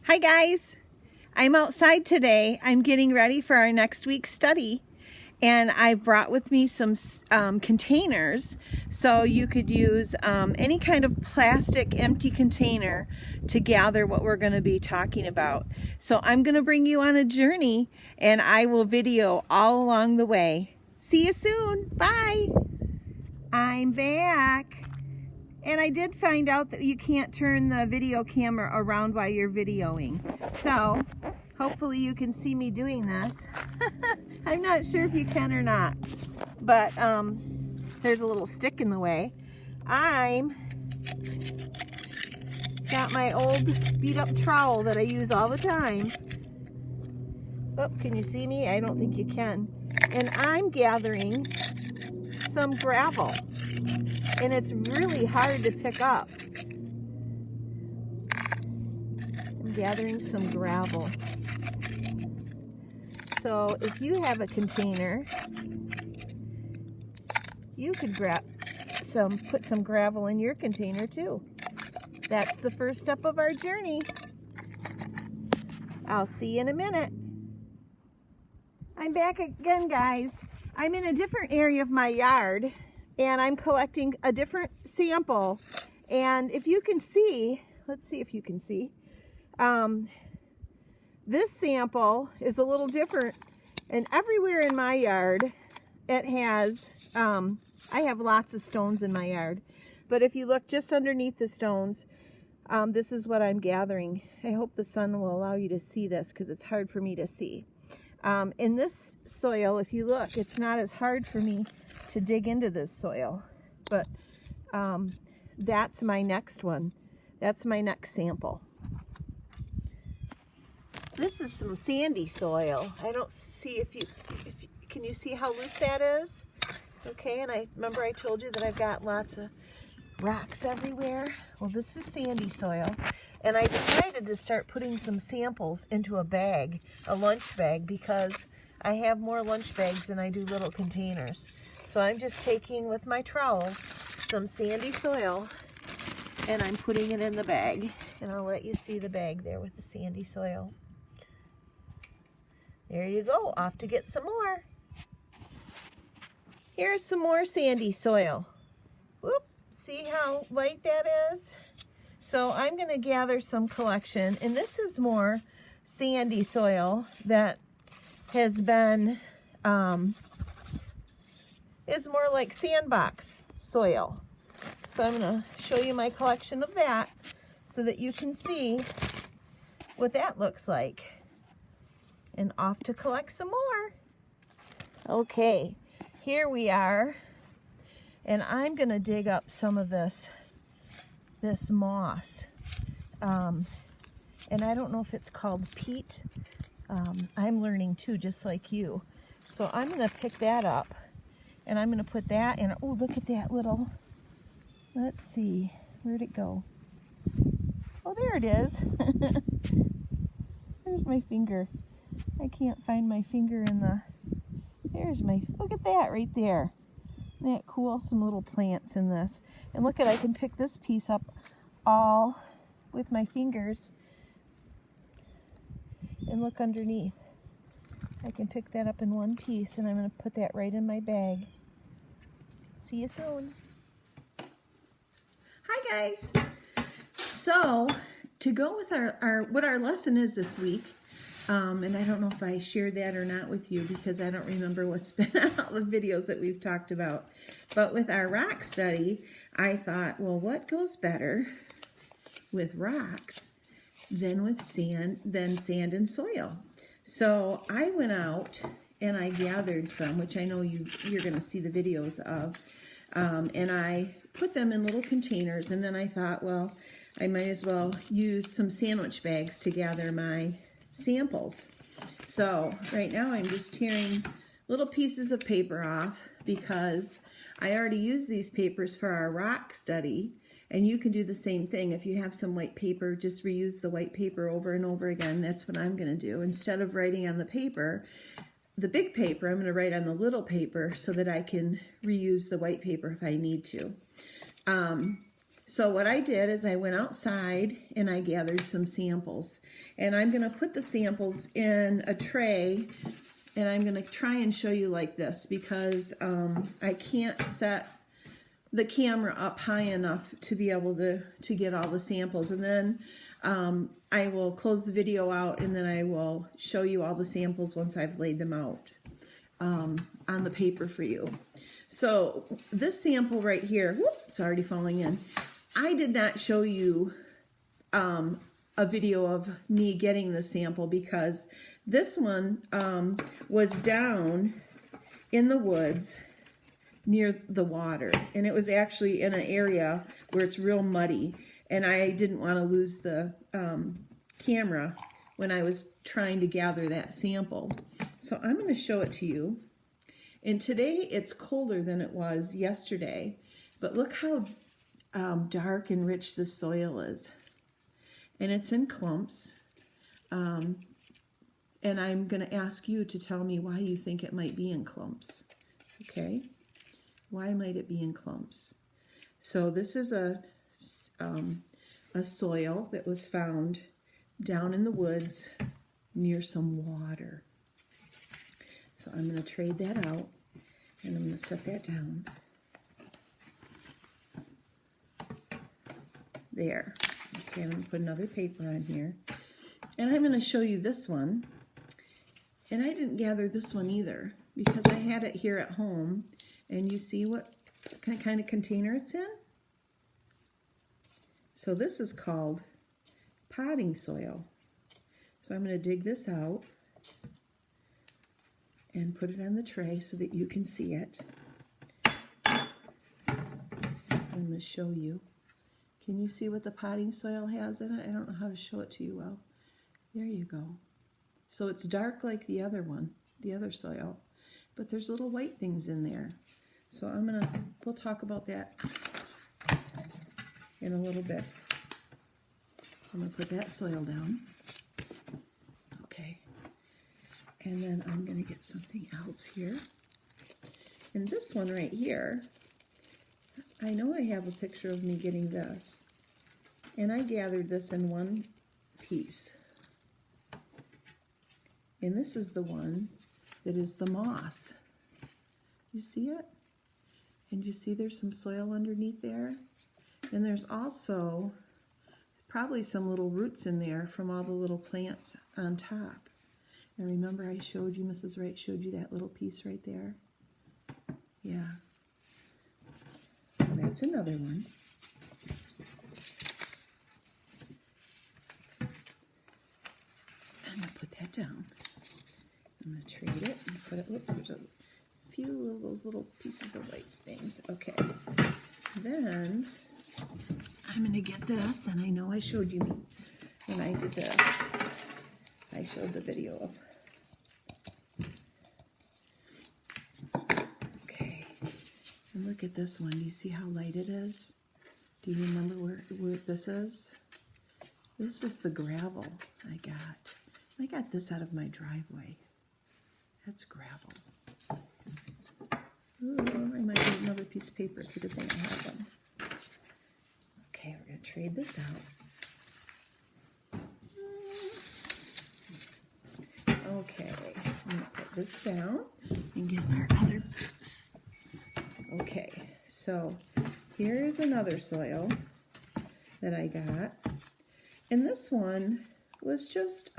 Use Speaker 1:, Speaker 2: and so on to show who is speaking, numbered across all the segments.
Speaker 1: Hi guys, I'm outside today. I'm getting ready for our next week's study, and I've brought with me some containers, so you could use any kind of plastic empty container to gather what we're going to be talking about. So I'm going to bring you on a journey, and I will video all along the way. See you soon. Bye. I'm back. And I did find out that you can't turn the video camera around while you're videoing. So, hopefully you can see me doing this. I'm not sure if you can or not. But, there's a little stick in the way. I'm got my old beat up trowel that I use all the time. Oh, can you see me? I don't think you can. And I'm gathering some gravel. And it's really hard to pick up. I'm gathering some gravel. So if you have a container, you could put some gravel in your container too. That's the first step of our journey. I'll see you in a minute. I'm back again, guys. I'm in a different area of my yard, and I'm collecting a different sample. And if you can see, let's see if you can see, this sample is a little different. And everywhere in my yard, it has, I have lots of stones in my yard. But if you look just underneath the stones, this is what I'm gathering. I hope the sun will allow you to see this because it's hard for me to see. In this soil, if you look, it's not as hard for me to dig into this soil, but that's my next one. That's my next sample. This is some sandy soil. I don't see can you see how loose that is? Okay, and I remember I told you that I've got lots of rocks everywhere. Well, this is sandy soil. And I decided to start putting some samples into a bag, a lunch bag, because I have more lunch bags than I do little containers. So I'm just taking with my trowel some sandy soil and I'm putting it in the bag. And I'll let you see the bag there with the sandy soil. There you go, off to get some more. Here's some more sandy soil. Whoop, see how light that is? So I'm going to gather some collection, and this is more sandy soil that has been, is more like sandbox soil. So I'm going to show you my collection of that so that you can see what that looks like. And off to collect some more. Okay, here we are, and I'm going to dig up some of this moss, and I don't know if it's called peat. I'm learning too, just like you. So I'm going to pick that up, and I'm going to put that in. Oh, look at that little, let's see, where'd it go? Oh, there it is. There's my finger. I can't find my finger in the, look at that right there. Isn't that cool? Some little plants in this. And look at, I can pick this piece up all with my fingers and look underneath. I can pick that up in one piece, and I'm going to put that right in my bag. See you soon. Hi guys. So to go with our what our lesson is this week, and I don't know if I shared that or not with you because I don't remember what's been on all the videos that we've talked about. But with our rock study, I thought, well, what goes better with rocks than with sand and soil? So I went out and I gathered some, which I know you're going to see the videos of, and I put them in little containers. And then I thought, well, I might as well use some sandwich bags to gather my samples. So right now I'm just tearing little pieces of paper off because I already used these papers for our rock study, and you can do the same thing. If you have some white paper, just reuse the white paper over and over again. That's what I'm going to do. Instead of writing on the paper, the big paper, I'm going to write on the little paper so that I can reuse the white paper if I need to. So what I did is I went outside and I gathered some samples. And I'm going to put the samples in a tray, and I'm going to try and show you like this because I can't set the camera up high enough to be able to get all the samples. And then I will close the video out, and then I will show you all the samples once I've laid them out on the paper for you. So this sample right here, whoop, it's already falling in. I did not show you a video of me getting the sample because this one was down in the woods near the water, and it was actually in an area where it's real muddy, and I didn't want to lose the camera when I was trying to gather that sample. So I'm going to show it to you. And today it's colder than it was yesterday, but look how dark and rich the soil is. And it's in clumps. And I'm going to ask you to tell me why you think it might be in clumps. Okay? Why might it be in clumps? So this is a soil that was found down in the woods near some water. So I'm going to trade that out, and I'm going to set that down. There. Okay, I'm going to put another paper on here. And I'm going to show you this one. And I didn't gather this one either because I had it here at home. And you see what kind of container it's in? So this is called potting soil. So I'm going to dig this out and put it on the tray so that you can see it. I'm going to show you. Can you see what the potting soil has in it? I don't know how to show it to you well. There you go. So it's dark like the other one, the other soil, but there's little white things in there. So we'll talk about that in a little bit. I'm going to put that soil down. Okay. And then I'm going to get something else here. And this one right here, I know I have a picture of me getting this. And I gathered this in one piece. And this is the one that is the moss. You see it? And you see there's some soil underneath there? And there's also probably some little roots in there from all the little plants on top. And remember I showed you, Mrs. Wright showed you that little piece right there? Yeah. So that's another one. I'm going to put that down. I'm going to trade it and put it, whoops, there's a few of those little pieces of white things. Okay. Then I'm going to get this, and I know I showed you when I did this. I showed the video of. Okay. And look at this one. Do you see how light it is? Do you remember where this is? This was the gravel I got. I got this out of my driveway. That's gravel. Ooh, I might need another piece of paper. It's a good thing I have them. Okay, we're going to trade this out. Okay, I'm going to put this down and get our other piece. Okay, so here's another soil that I got. And this one was just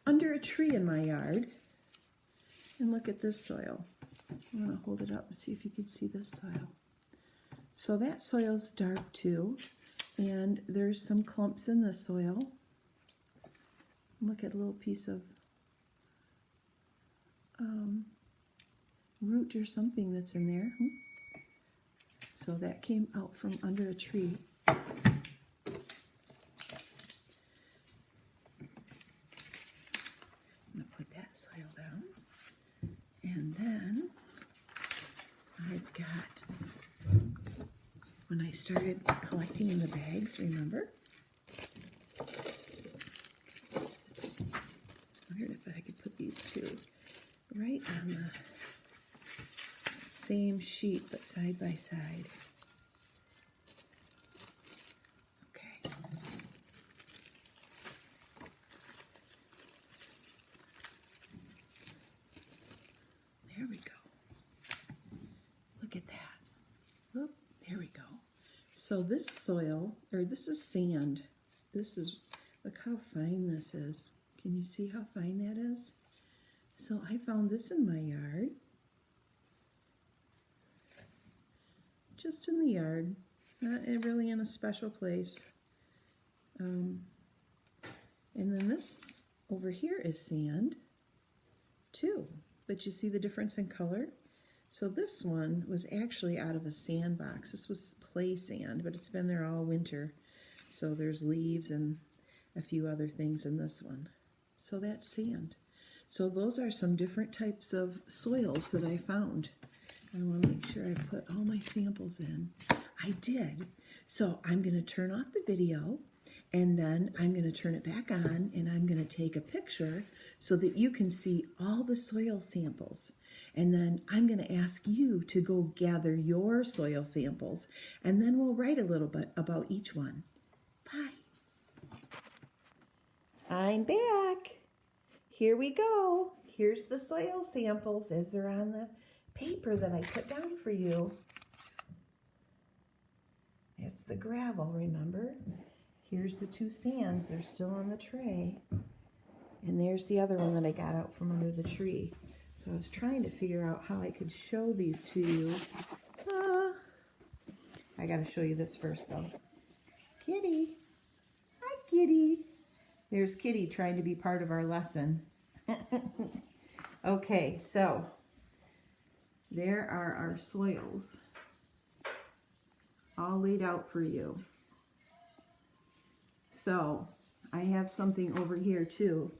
Speaker 1: under a tree in my yard. And look at this soil. I'm going to hold it up and see if you can see this soil. So that soil's dark too, and there's some clumps in the soil. Look at a little piece of root or something that's in there. So that came out from under a tree. I'm going to put that soil down. And then I've got, when I started collecting in the bags, remember? I wondered if I could put these two right on the same sheet but side by side. So this soil, or this is sand. This is, look how fine this is. Can you see how fine that is? So I found this in my yard. Just in the yard, not really in a special place. And then this over here is sand too, but you see the difference in color? So this one was actually out of a sandbox. This was play sand, but it's been there all winter. So there's leaves and a few other things in this one. So that's sand. So those are some different types of soils that I found. I want to make sure I put all my samples in. I did. So I'm going to turn off the video, and then I'm going to turn it back on, and I'm going to take a picture so that you can see all the soil samples. And then I'm going to ask you to go gather your soil samples, and then we'll write a little bit about each one. Bye. I'm back. Here we go. Here's the soil samples as they're on the paper that I put down for you. It's the gravel, remember? Here's the two sands. They're still on the tray. And there's the other one that I got out from under the tree. So I was trying to figure out how I could show these to you. I got to show you this first, though. Kitty. Hi, Kitty. There's Kitty trying to be part of our lesson. Okay, so there are our soils all laid out for you. So I have something over here too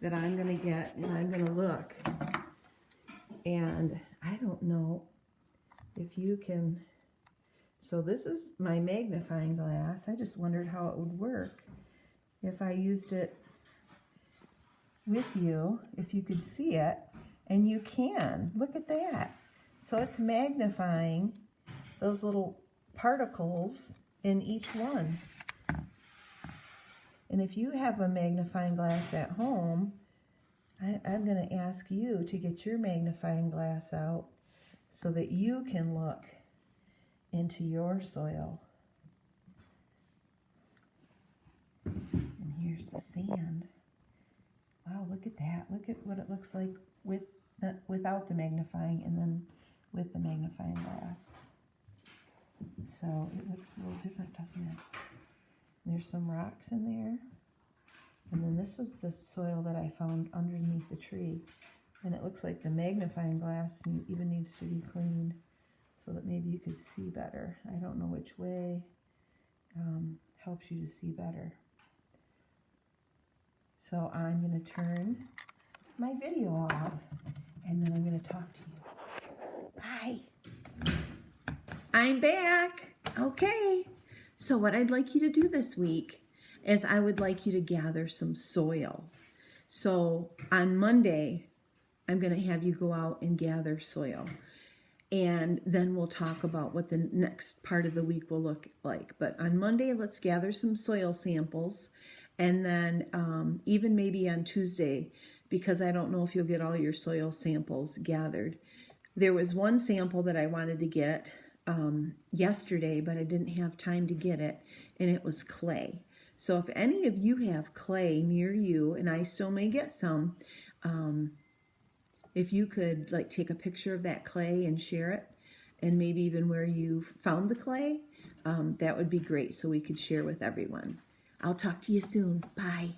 Speaker 1: that I'm going to get, and I'm going to look. And I don't know if you can, so this is my magnifying glass. I just wondered how it would work if I used it with you, if you could see it. And you can, look at that. So it's magnifying those little particles in each one. And if you have a magnifying glass at home, I'm going to ask you to get your magnifying glass out so that you can look into your soil. And here's the sand. Wow, look at that. Look at what it looks like without the magnifying, and then with the magnifying glass. So it looks a little different, doesn't it? There's some rocks in there. And then this was the soil that I found underneath the tree. And it looks like the magnifying glass even needs to be cleaned so that maybe you could see better. I don't know which way helps you to see better. So I'm going to turn my video off, and then I'm going to talk to you. Bye. I'm back. Okay. So what I'd like you to do this week is I would like you to gather some soil. So on Monday, I'm going to have you go out and gather soil. And then we'll talk about what the next part of the week will look like. But on Monday, let's gather some soil samples. And then even maybe on Tuesday, because I don't know if you'll get all your soil samples gathered. There was one sample that I wanted to get yesterday, but I didn't have time to get it, and it was clay. So if any of you have clay near you, and I still may get some, if you could like take a picture of that clay and share it, and maybe even where you found the clay, that would be great so we could share with everyone. I'll talk to you soon. Bye.